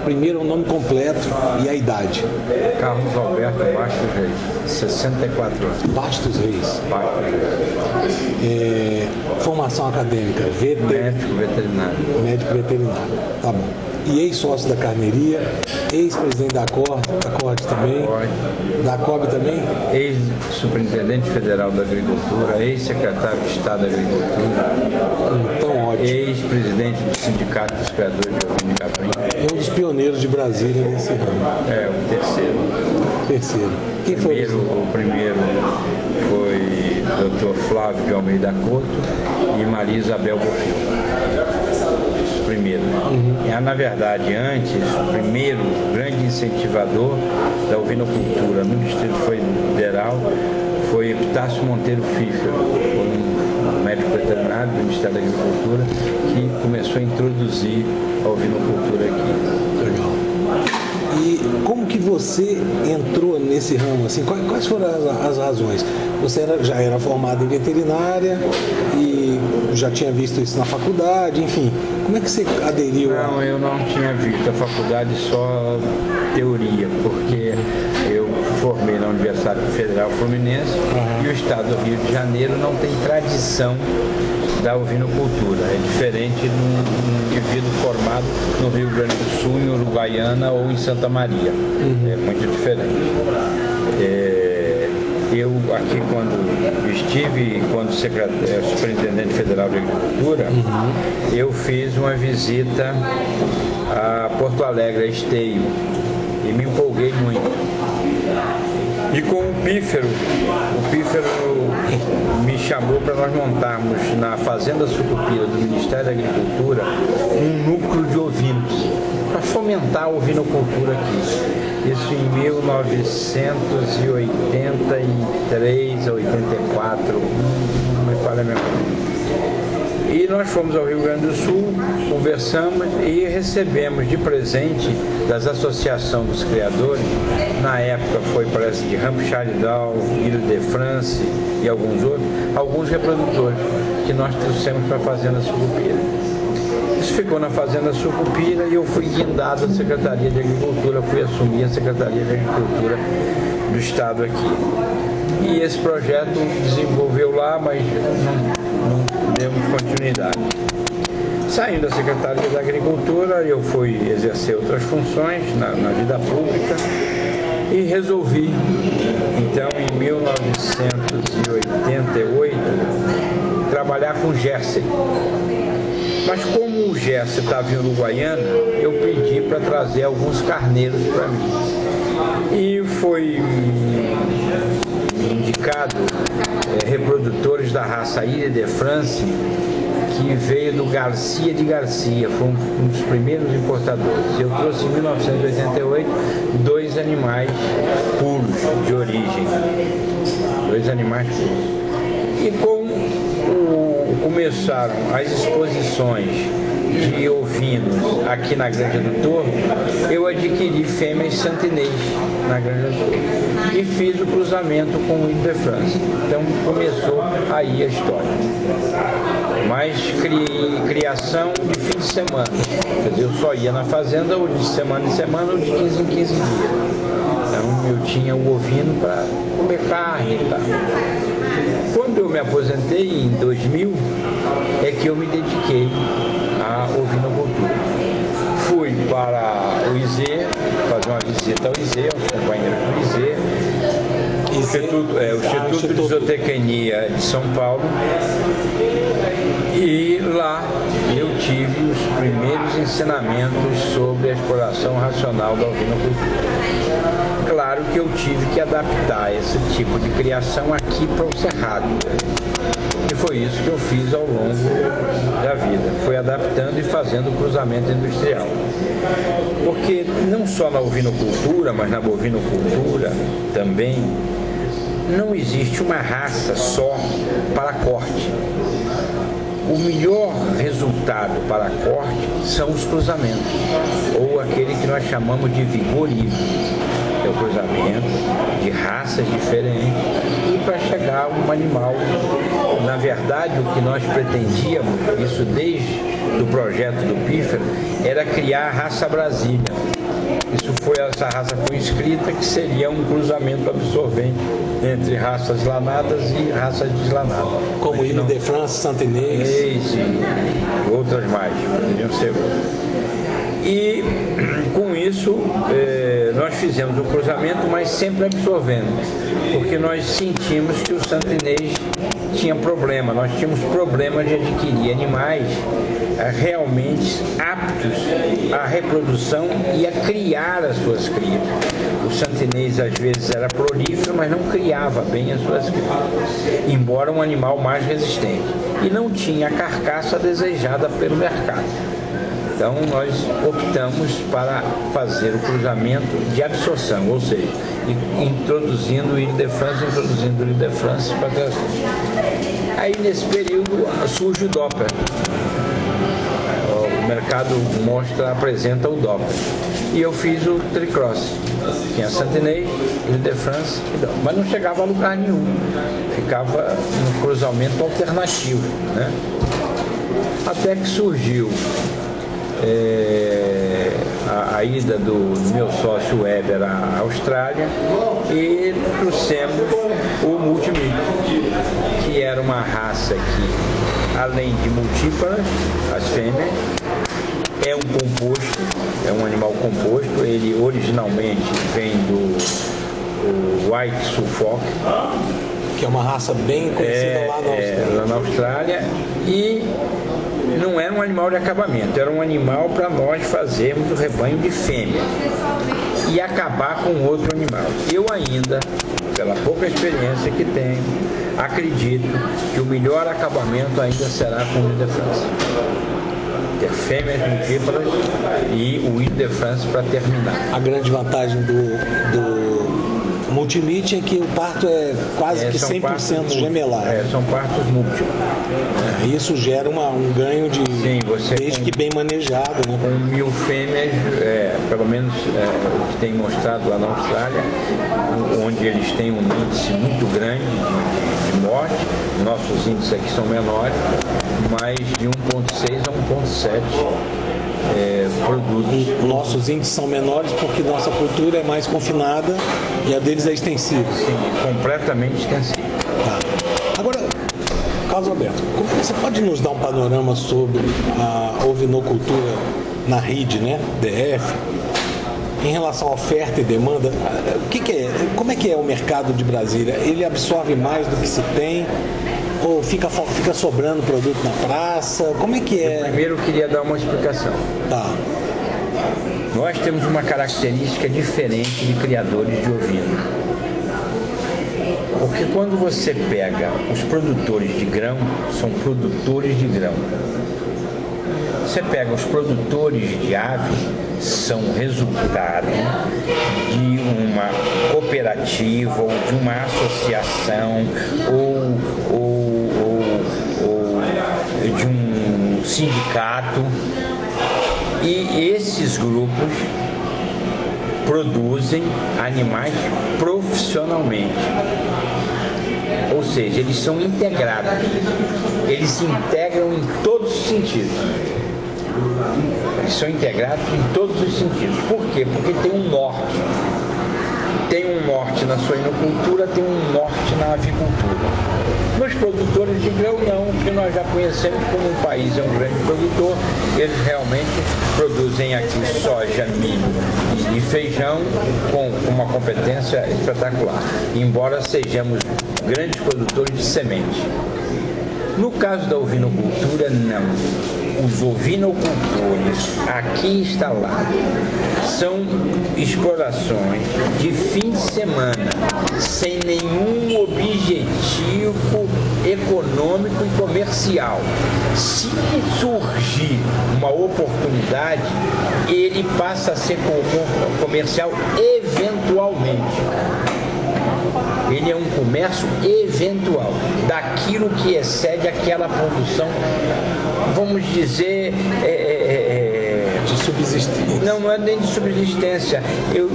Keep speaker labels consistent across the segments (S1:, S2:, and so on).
S1: primeiro o nome completo e a idade.
S2: Carlos Alberto Bastos Reis, 64 anos.
S1: Bastos Reis.
S2: Bastos Reis.
S1: Formação acadêmica,
S2: Médico veterinário.
S1: Médico veterinário, tá bom. E ex-sócio da Carneiria, ex-presidente da CORD também, da COB também?
S2: Ex-superintendente federal da Agricultura, ex-secretário de Estado da Agricultura.
S1: Então, ótimo.
S2: Ex-presidente do Sindicato dos Criadores de Ovino de Capim.
S1: É um dos pioneiros de Brasília nesse ramo.
S2: É, o terceiro.
S1: Quem foi
S2: O primeiro foi Dr. Flávio de Almeida Couto e Maria Isabel Bofil. Primeiro. Na verdade, antes, o primeiro grande incentivador da ovinocultura no Distrito Federal foi Epitácio Monteiro Fífero, um médico veterinário do Ministério da Agricultura, que começou a introduzir a ovinocultura aqui.
S1: Legal. E como que você entrou nesse ramo? Assim, quais foram as razões? Você já era formado em veterinária e já tinha visto isso na faculdade, enfim. Como é que você aderiu?
S2: Não, eu não tinha visto a faculdade, só teoria, porque eu formei na Universidade Federal Fluminense e o estado do Rio de Janeiro não tem tradição da ovinocultura. É diferente de um indivíduo formado no Rio Grande do Sul, em Uruguaiana ou em Santa Maria. É muito diferente. Eu aqui, quando estive quando superintendente federal de agricultura, eu fiz uma visita a Porto Alegre, a Esteio, e me empolguei muito. E com o Pífero me chamou para nós montarmos na Fazenda Sucupira do Ministério da Agricultura um núcleo de ovinos, para fomentar a ovinocultura aqui. Isso em 1983 a 84, não me falha a memória. E nós fomos ao Rio Grande do Sul, conversamos e recebemos de presente das associações dos criadores, na época foi, parece, de Hampshire Down, Ile de France e alguns outros, alguns reprodutores que nós trouxemos para a Fazenda Sucupira. Isso ficou na Fazenda Sucupira e eu fui guindado à Secretaria de Agricultura, fui assumir a Secretaria de Agricultura do Estado aqui. E esse projeto desenvolveu lá, mas não demos continuidade. Saindo da Secretaria da Agricultura, eu fui exercer outras funções na vida pública e resolvi, então, em 1988, trabalhar com o Gerson. Mas como o Gerson estava em Uruguaiana, eu pedi para trazer alguns carneiros para mim. E foi indicado reprodutores da raça Ile de France, que veio do Garcia de Garcia, foi um dos primeiros importadores. Eu trouxe em 1988 dois animais puros de origem, dois animais puros. E começaram as exposições de ovinos aqui na Granja do Torno, eu adquiri fêmeas santinês na Granja do Torno e fiz o cruzamento com o Ile de France. Então começou aí a história. Mas criação de fim de semana, quer dizer, eu só ia na fazenda ou de semana em semana ou de 15 em 15 dias. Então eu tinha o ovino para comer carne e tal. Quando eu me aposentei em 2000, é que eu me dediquei à ovinocultura. Fui para o IZE, fazer uma visita ao IZE, aos companheiros do IZE, o Instituto de Zootecnia de São Paulo, e lá eu tive os primeiros ensinamentos sobre a exploração racional da ovinocultura. Claro que eu tive que adaptar esse tipo de criação aqui para o Cerrado. E foi isso que eu fiz ao longo da vida. Fui adaptando e fazendo o cruzamento industrial. Porque não só na ovinocultura, mas na bovinocultura também, não existe uma raça só para corte. O melhor resultado para corte são os cruzamentos, ou aquele que nós chamamos de vigor híbrido. É o cruzamento de raças diferentes e para chegar a um animal. Na verdade, o que nós pretendíamos, isso desde o projeto do Pífero, era criar a raça Brasília. essa raça foi inscrita, que seria um cruzamento absorvente entre raças lanadas e raças deslanadas.
S1: Como Ile de France, Saint-Inês.
S2: E outras mais, poderiam ser outras. E com isso nós fizemos o cruzamento, mas sempre absorvendo, porque nós sentimos que o Saint-Inês tinha problema, nós tínhamos problema de adquirir animais realmente aptos à reprodução e a criar as suas crias. O Saint-Inês às vezes era prolífero, mas não criava bem as suas crias, embora um animal mais resistente, e não tinha a carcaça desejada pelo mercado. Então nós optamos para fazer o cruzamento de absorção, ou seja, introduzindo o Ile de France para trazer. Aí nesse período surge o Doppler. O mercado apresenta o Doppler. E eu fiz o Tricross. Tinha Saint-Inês, Ile de France, mas não chegava a lugar nenhum. Ficava um cruzamento alternativo, né? Até que surgiu a ida do meu sócio Weber à Austrália e trouxemos o Multimix, que era uma raça que, além de multíparas, as fêmeas, é um composto, é um animal composto. Ele originalmente vem do White Suffolk,
S1: que é uma raça bem conhecida lá
S2: na Austrália, e não era um animal de acabamento, era um animal para nós fazermos o rebanho de fêmeas e acabar com outro animal. Eu ainda, pela pouca experiência que tenho, acredito que o melhor acabamento ainda será com o Ile de France. Ter fêmeas multíparas e o Ile de France para terminar.
S1: A grande vantagem do Multimix é que o parto é quase que 100% gemelar.
S2: São partos múltiplos.
S1: Isso gera um ganho de desde que bem manejado, né?
S2: Com 1000 fêmeas, pelo menos o que tem mostrado lá na Austrália, onde eles têm um índice muito grande de morte. Nossos índices aqui são menores, mas de 1,6 a 1,7 produtos.
S1: Nossos índices são menores porque nossa cultura é mais confinada e a deles é extensiva.
S2: Sim, completamente extensiva.
S1: Tá. Agora, Carlos Alberto, você pode nos dar um panorama sobre a ovinocultura na RID, né, DF, em relação à oferta e demanda? Como é que é o mercado de Brasília? Ele absorve mais do que se tem? Ou fica sobrando produto na praça? Como é que é?
S2: Eu primeiro queria dar uma explicação.
S1: Tá.
S2: Nós temos uma característica diferente de criadores de ovino. Porque quando você pega os produtores de grão, são produtores de grão. Você pega os produtores de aves, são resultado de uma cooperativa ou de uma associação ou de um sindicato, e esses grupos produzem animais profissionalmente, ou seja, eles são integrados, eles se integram em todos os sentidos. Eles são integrados em todos os sentidos. Por quê? Porque tem um norte. Tem um norte na suinocultura, tem um norte na avicultura. Nos produtores de grão não, porque nós já conhecemos como o país é um grande produtor, eles realmente produzem aqui soja, milho e feijão com uma competência espetacular, embora sejamos grandes produtores de semente. No caso da ovinocultura, não. Os ovinocultores aqui instalados são explorações de fim de semana, sem nenhum objetivo econômico e comercial. Se surgir uma oportunidade, ele passa a ser comercial eventualmente. Ele é um comércio eventual, daquilo que excede aquela produção, vamos dizer,
S1: de subsistência.
S2: Não é nem de subsistência. Eu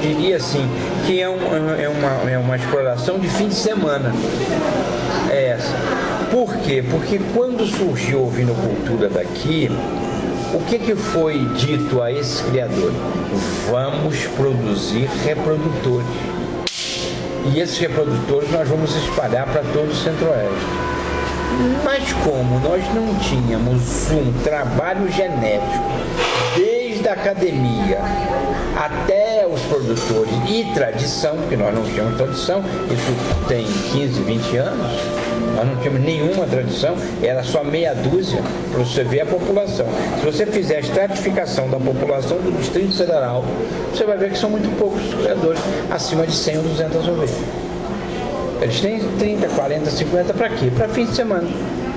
S2: diria assim, que é uma exploração de fim de semana. É essa. Por quê? Porque quando surgiu a ovinocultura daqui, O que foi dito a esses criadores? Vamos produzir reprodutores. E esses reprodutores nós vamos espalhar para todo o Centro-Oeste. Mas como nós não tínhamos um trabalho genético, desde a academia até os produtores e tradição, porque nós não tínhamos tradição, isso tem 15, 20 anos, nós não tínhamos nenhuma tradição, era só meia dúzia, para você ver a população. Se você fizer a estratificação da população do Distrito Federal, você vai ver que são muito poucos criadores, acima de 100 ou 200 ovelhas. Eles têm 30, 40, 50 para quê? Para fim de semana,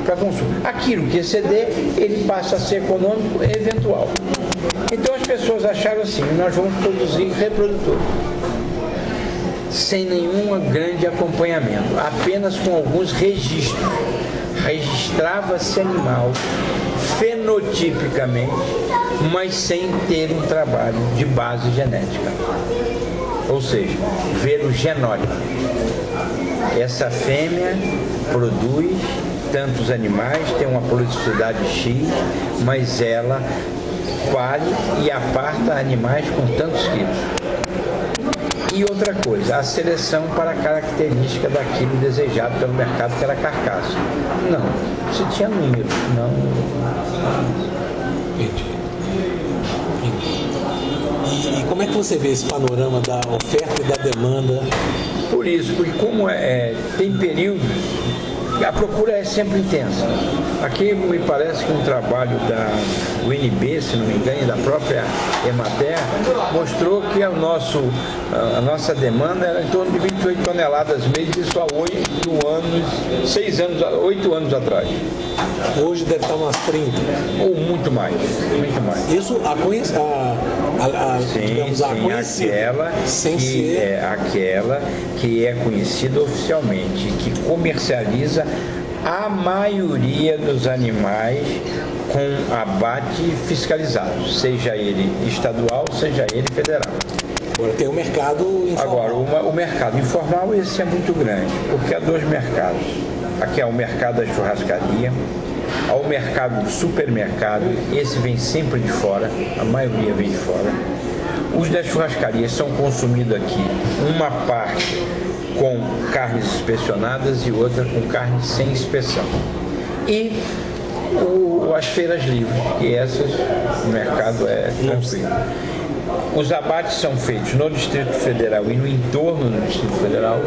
S2: para consumo. Aquilo que exceder, ele passa a ser econômico e eventual. Então as pessoas acharam assim, nós vamos produzir reprodutor, sem nenhum grande acompanhamento, apenas com alguns registros. Registrava-se animal fenotipicamente, mas sem ter um trabalho de base genética. Ou seja, ver o genótipo. Essa fêmea produz tantos animais, tem uma produtividade X, mas ela pare e aparta animais com tantos quilos. E outra coisa, a seleção para a característica daquilo desejado pelo mercado, que era a carcaça. Não, se tinha número, não.
S1: Entendi. E como é que você vê esse panorama da oferta e da demanda?
S2: Por isso, porque como tem períodos, a procura é sempre intensa. Aqui me parece que um trabalho da UNB, se não me engano, da própria Emater, mostrou que a nossa demanda era em torno de 28 toneladas mês, isso há 8 anos atrás.
S1: Hoje deve estar umas 30.
S2: Ou muito mais, muito mais.
S1: Isso digamos,
S2: aquela que é conhecida oficialmente, que comercializa a maioria dos animais com abate fiscalizado, seja ele estadual, seja ele federal.
S1: Agora tem o mercado informal.
S2: Agora, o mercado informal, esse é muito grande, porque há dois mercados. Aqui é o mercado da churrascaria, há o mercado do supermercado, esse vem sempre de fora, a maioria vem de fora. Os da churrascaria são consumidos aqui, uma parte com carnes inspecionadas e outra com carne sem inspeção. E as feiras livres, que essas, o mercado é tranquilo. Os abates são feitos no Distrito Federal e no entorno do Distrito Federal,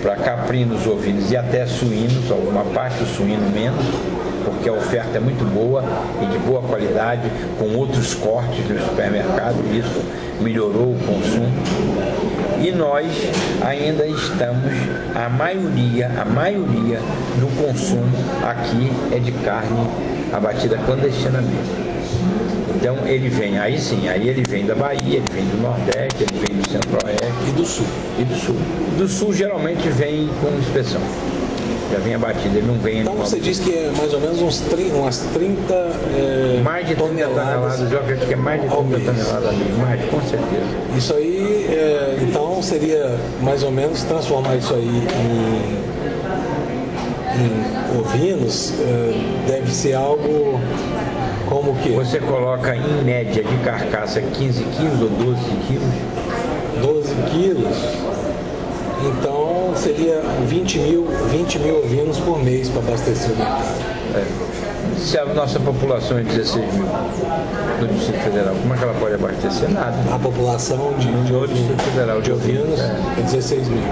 S2: para caprinos, ovinos e até suínos, alguma parte do suíno menos, porque a oferta é muito boa e de boa qualidade, com outros cortes no supermercado, isso melhorou o consumo. E nós ainda estamos, a maioria do consumo aqui é de carne abatida clandestinamente. Então ele vem, aí sim, aí ele vem da Bahia, ele vem do Nordeste, ele vem do Centro-Oeste.
S1: E do Sul.
S2: E do Sul. Do Sul geralmente vem com inspeção. Já vem abatido, ele não vem...
S1: Então você diz que é mais ou menos umas 30
S2: mais de 30 toneladas, eu acredito que é mais de 30 toneladas ali, mais, com certeza.
S1: Isso aí, então seria mais ou menos transformar isso aí em ovinos, deve ser algo... Como que?
S2: Você coloca em média de carcaça 15 quilos ou 12 quilos?
S1: 12 quilos. Então seria 20 mil ovinos por mês para abastecer o mercado.
S2: Se a nossa população é 16 mil no Distrito Federal, como é que ela pode abastecer? Nada.
S1: A população de
S2: Distrito Federal
S1: de ovinos é 16 mil.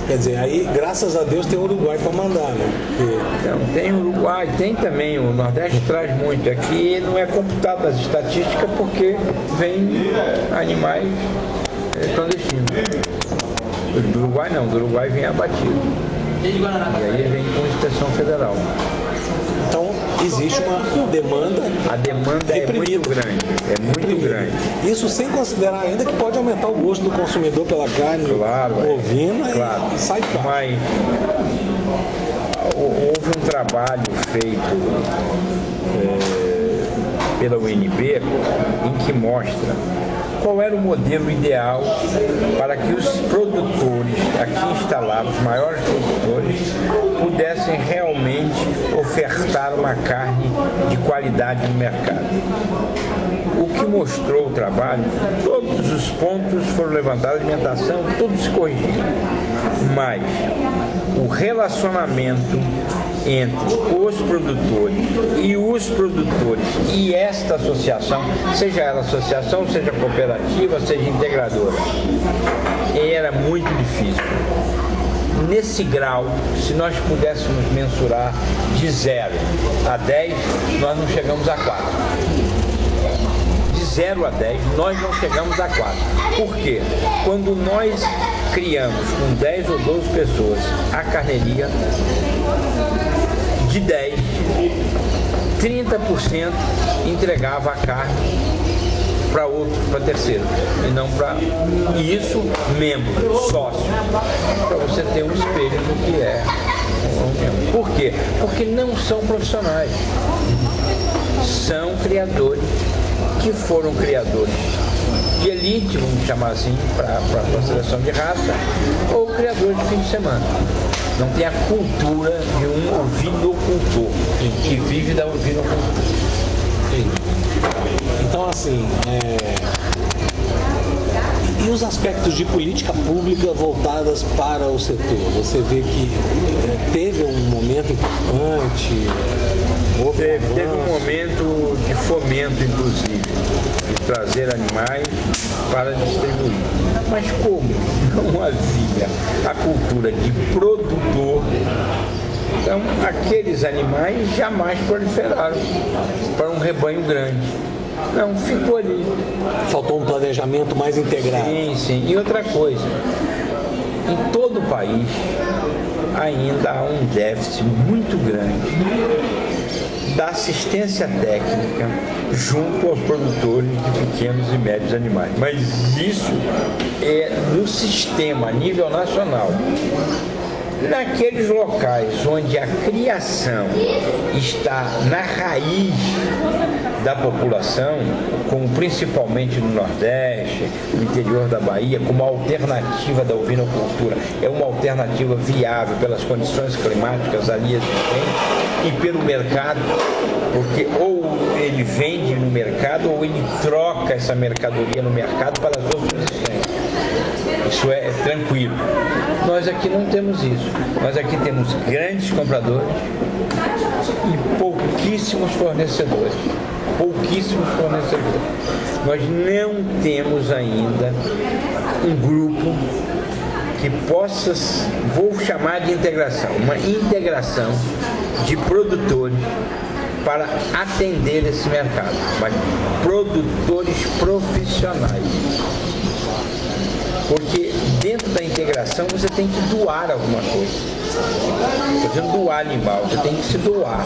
S1: Quer dizer, aí, graças a Deus, tem o Uruguai para mandar, né? Porque...
S2: Não, tem o Uruguai, tem também, o Nordeste traz muito. Aqui não é computado as estatísticas porque vem animais clandestinos. Do Uruguai não, do Uruguai vem abatido. E aí vem com inspeção federal.
S1: Então, existe uma demanda.
S2: A demanda reprimida. É muito grande. É muito grande.
S1: Isso sem considerar ainda que pode aumentar o gosto do consumidor pela carne bovina e sai caro.
S2: Mas houve um trabalho feito pela UNB em que mostra qual era o modelo ideal para que os produtores aqui instalados, os maiores produtores, pudessem pudessem realmente ofertar uma carne de qualidade no mercado. O que mostrou o trabalho, todos os pontos foram levantados, alimentação, tudo se corrigiu. Mas o relacionamento entre os produtores e esta associação, seja ela associação, seja cooperativa, seja integradora, era muito difícil. Nesse grau, se nós pudéssemos mensurar de 0 a 10, nós não chegamos a 4. De 0 a 10, nós não chegamos a 4. Por quê? Quando nós criamos com 10 ou 12 pessoas a carneiria, de 10, 30% entregava a carne para outro, para terceiro, e não para... E isso, membro, sócio, para você ter um espelho do que é um membro. Por quê? Porque não são profissionais, são criadores, que foram criadores de elite, vamos chamar assim, para a seleção de raça, ou criadores de fim de semana. Não tem a cultura de um ovinocultor, que vive da ovinocultura.
S1: Então, assim, e os aspectos de política pública voltadas para o setor? Você vê que teve um momento importante?
S2: Teve um momento de fomento, inclusive, de trazer animais para distribuir. Mas como não havia a cultura de produtor, então aqueles animais jamais proliferaram para um rebanho grande. Não, ficou ali.
S1: Faltou um planejamento mais integrado.
S2: Sim, sim. E outra coisa, em todo o país ainda há um déficit muito grande da assistência técnica junto aos produtores de pequenos e médios animais. Mas isso é no sistema a nível nacional. Naqueles locais onde a criação está na raiz da população, como principalmente no Nordeste, no interior da Bahia, como alternativa da ovinocultura, é uma alternativa viável pelas condições climáticas ali existentes e pelo mercado, porque ou ele vende no mercado ou ele troca essa mercadoria no mercado para as outras existências. Isso é tranquilo. Nós aqui não temos isso. Nós aqui temos grandes compradores e pouquíssimos fornecedores. Pouquíssimos fornecedores. Nós não temos ainda um grupo que possa, vou chamar de integração, uma integração de produtores para atender esse mercado, mas produtores profissionais. Porque dentro da integração você tem que doar alguma coisa. Você não doar animal, você tem que se doar.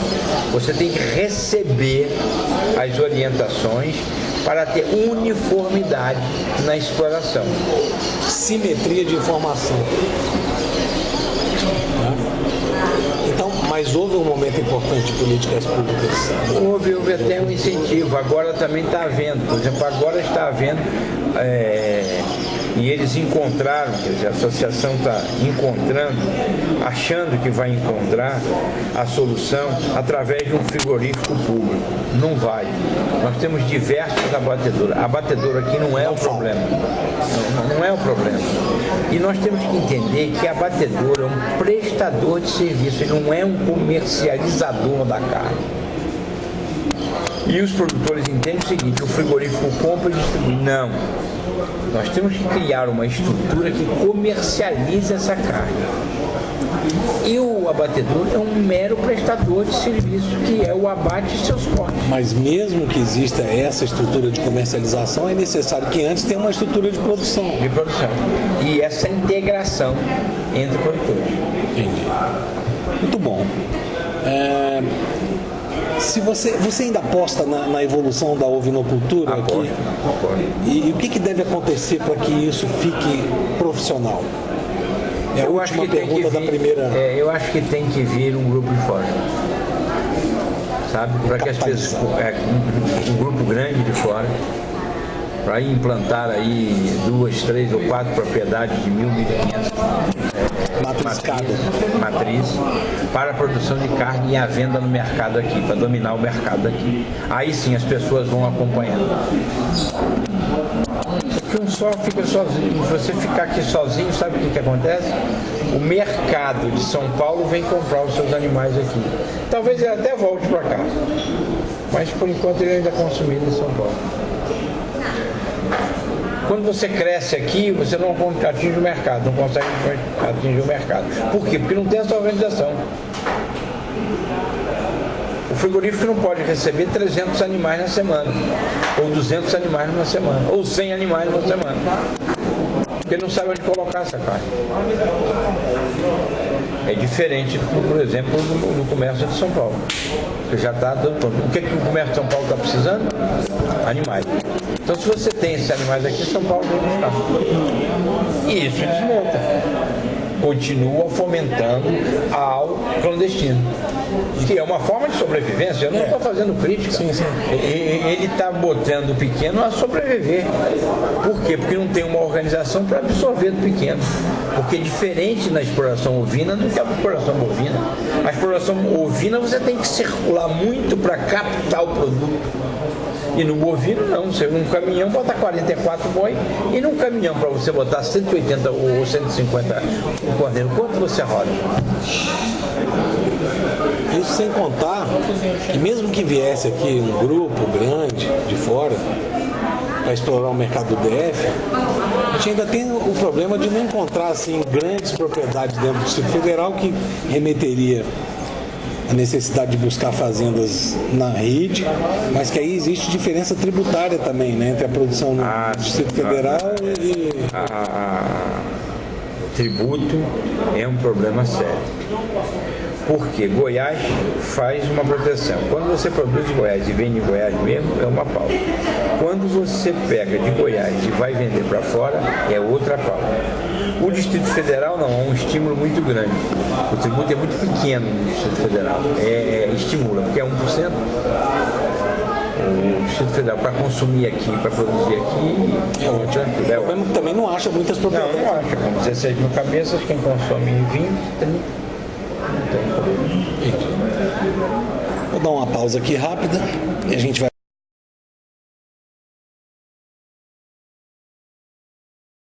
S2: Você tem que receber as orientações para ter uniformidade na exploração.
S1: Simetria de informação. Então, mas houve um momento importante de políticas públicas?
S2: Houve até um incentivo. Agora também está havendo. Por exemplo, agora está havendo... E eles encontraram, quer dizer, a associação está encontrando, achando que vai encontrar a solução através de um frigorífico público. Não vai. Nós temos diversos abatedouros. A abatedora aqui não é o problema. Não é o problema. E nós temos que entender que a abatedora é um prestador de serviço, ele não é um comercializador da carne. E os produtores entendem o seguinte: o frigorífico compra e distribui. Não. Nós temos que criar uma estrutura que comercialize essa carne. E o abatedor é um mero prestador de serviço, que é o abate e seus cortes.
S1: Mas mesmo que exista essa estrutura de comercialização, é necessário que antes tenha uma estrutura de produção.
S2: De produção. E essa integração entre produtores.
S1: Entendi. Muito bom. Se você ainda aposta na evolução da ovinocultura aqui? E o que deve acontecer para que isso fique profissional? É a última pergunta da primeira.
S2: Eu acho que tem que vir um grupo de fora. Sabe? Para que as pessoas. Um grupo grande de fora. Para implantar aí 2, 3 ou 4 propriedades de 1.000, 1.500. matriz para a produção de carne e a venda no mercado aqui, para dominar o mercado aqui. Aí sim as pessoas vão acompanhando. Porque um só fica sozinho. Se você ficar aqui sozinho, sabe o que acontece? O mercado de São Paulo vem comprar os seus animais aqui. Talvez ele até volte para cá, mas por enquanto ele ainda é consumido em São Paulo. Quando você cresce aqui, você não atinge o mercado, não consegue atingir o mercado. Por quê? Porque não tem essa organização. O frigorífico não pode receber 300 animais na semana, ou 200 animais numa semana, ou 100 animais numa semana, porque não sabe onde colocar essa carne. É diferente, por exemplo, do comércio de São Paulo, que já está dando pronto. O que o comércio de São Paulo está precisando? Animais. Então, se você tem esses animais aqui, São Paulo vai buscar. E isso desmonta. Continua fomentando ao clandestino, que é uma forma de sobrevivência. Eu não estou fazendo crítica.
S1: Sim.
S2: Ele está botando o pequeno a sobreviver. Por quê? Porque não tem uma organização para absorver do pequeno. Porque é diferente na exploração ovina do que a exploração bovina. A exploração ovina você tem que circular muito para captar o produto. E no bovino não, você num caminhão bota 44 boi e num caminhão para você botar 180 ou 150 cordeiro, quanto você roda?
S1: Isso sem contar que mesmo que viesse aqui um grupo grande de fora para explorar o mercado do DF, a gente ainda tem o problema de não encontrar assim grandes propriedades dentro do Distrito Federal, que remeteria a necessidade de buscar fazendas na rede, mas que aí existe diferença tributária também, né, entre a produção no Distrito Federal e...
S2: Tributo é um problema sério. Porque Goiás faz uma proteção. Quando você produz em Goiás e vende em Goiás mesmo, é uma pauta. Quando você pega de Goiás e vai vender para fora, é outra pauta. O Distrito Federal não, é um estímulo muito grande. O tributo é muito pequeno no Distrito Federal. Estimula, porque é 1%. O Distrito Federal para consumir aqui, para produzir aqui,
S1: é ótimo. Também não acha muitas propriedades.
S2: Não acha. Com 16 mil cabeças, quem consome 20, 30.
S1: Vou dar uma pausa aqui rápida e a gente vai